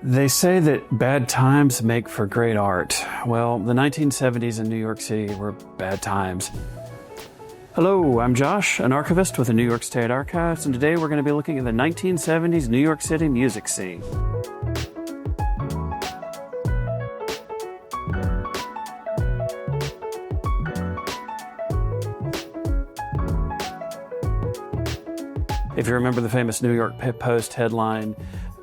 They say that bad times make for great art. Well, the 1970s in New York City were bad times. Hello, I'm Josh, an archivist with the New York State Archives, and today we're going to be looking at the 1970s New York City music scene. If you remember the famous New York Post headline,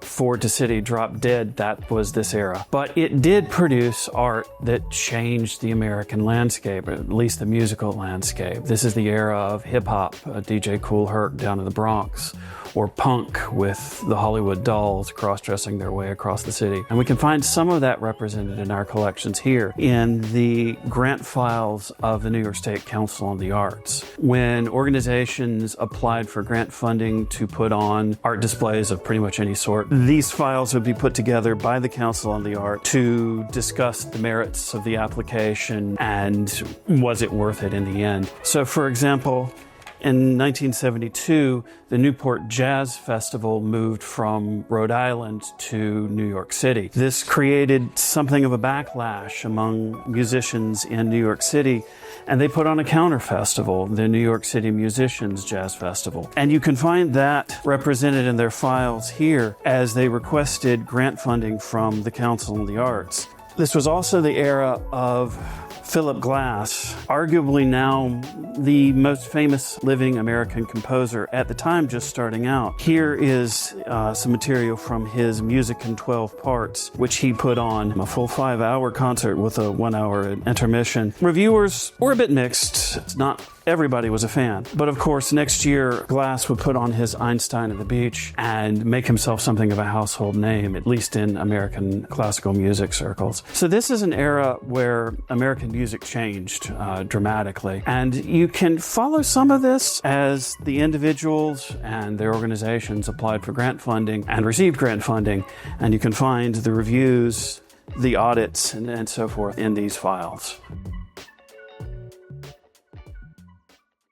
Ford to City dropped dead, that was this era. But it did produce art that changed the American landscape, or at least the musical landscape. This is the era of hip-hop, DJ Kool Herc down in the Bronx, or punk with the Hollywood Dolls cross-dressing their way across the city. And we can find some of that represented in our collections here in the grant files of the New York State Council on the Arts. When organizations applied for grant funding to put on art displays of pretty much any sort, these files would be put together by the Council on the Arts to discuss the merits of the application and was it worth it in the end. So for example, in 1972, the Newport Jazz Festival moved from Rhode Island to New York City. This created something of a backlash among musicians in New York City, and they put on a counter festival, the New York City Musicians Jazz Festival. And you can find that represented in their files here as they requested grant funding from the Council on the Arts. This was also the era of Philip Glass, arguably now the most famous living American composer, at the time just starting out. Here is some material from his Music in 12 Parts, which he put on a full 5-hour concert with a 1-hour intermission. Reviewers were a bit mixed. It's not everybody was a fan. But of course, next year, Glass would put on his Einstein at the Beach and make himself something of a household name, at least in American classical music circles. So this is an era where American music changed dramatically. And you can follow some of this as the individuals and their organizations applied for grant funding and received grant funding. And you can find the reviews, the audits, and so forth in these files.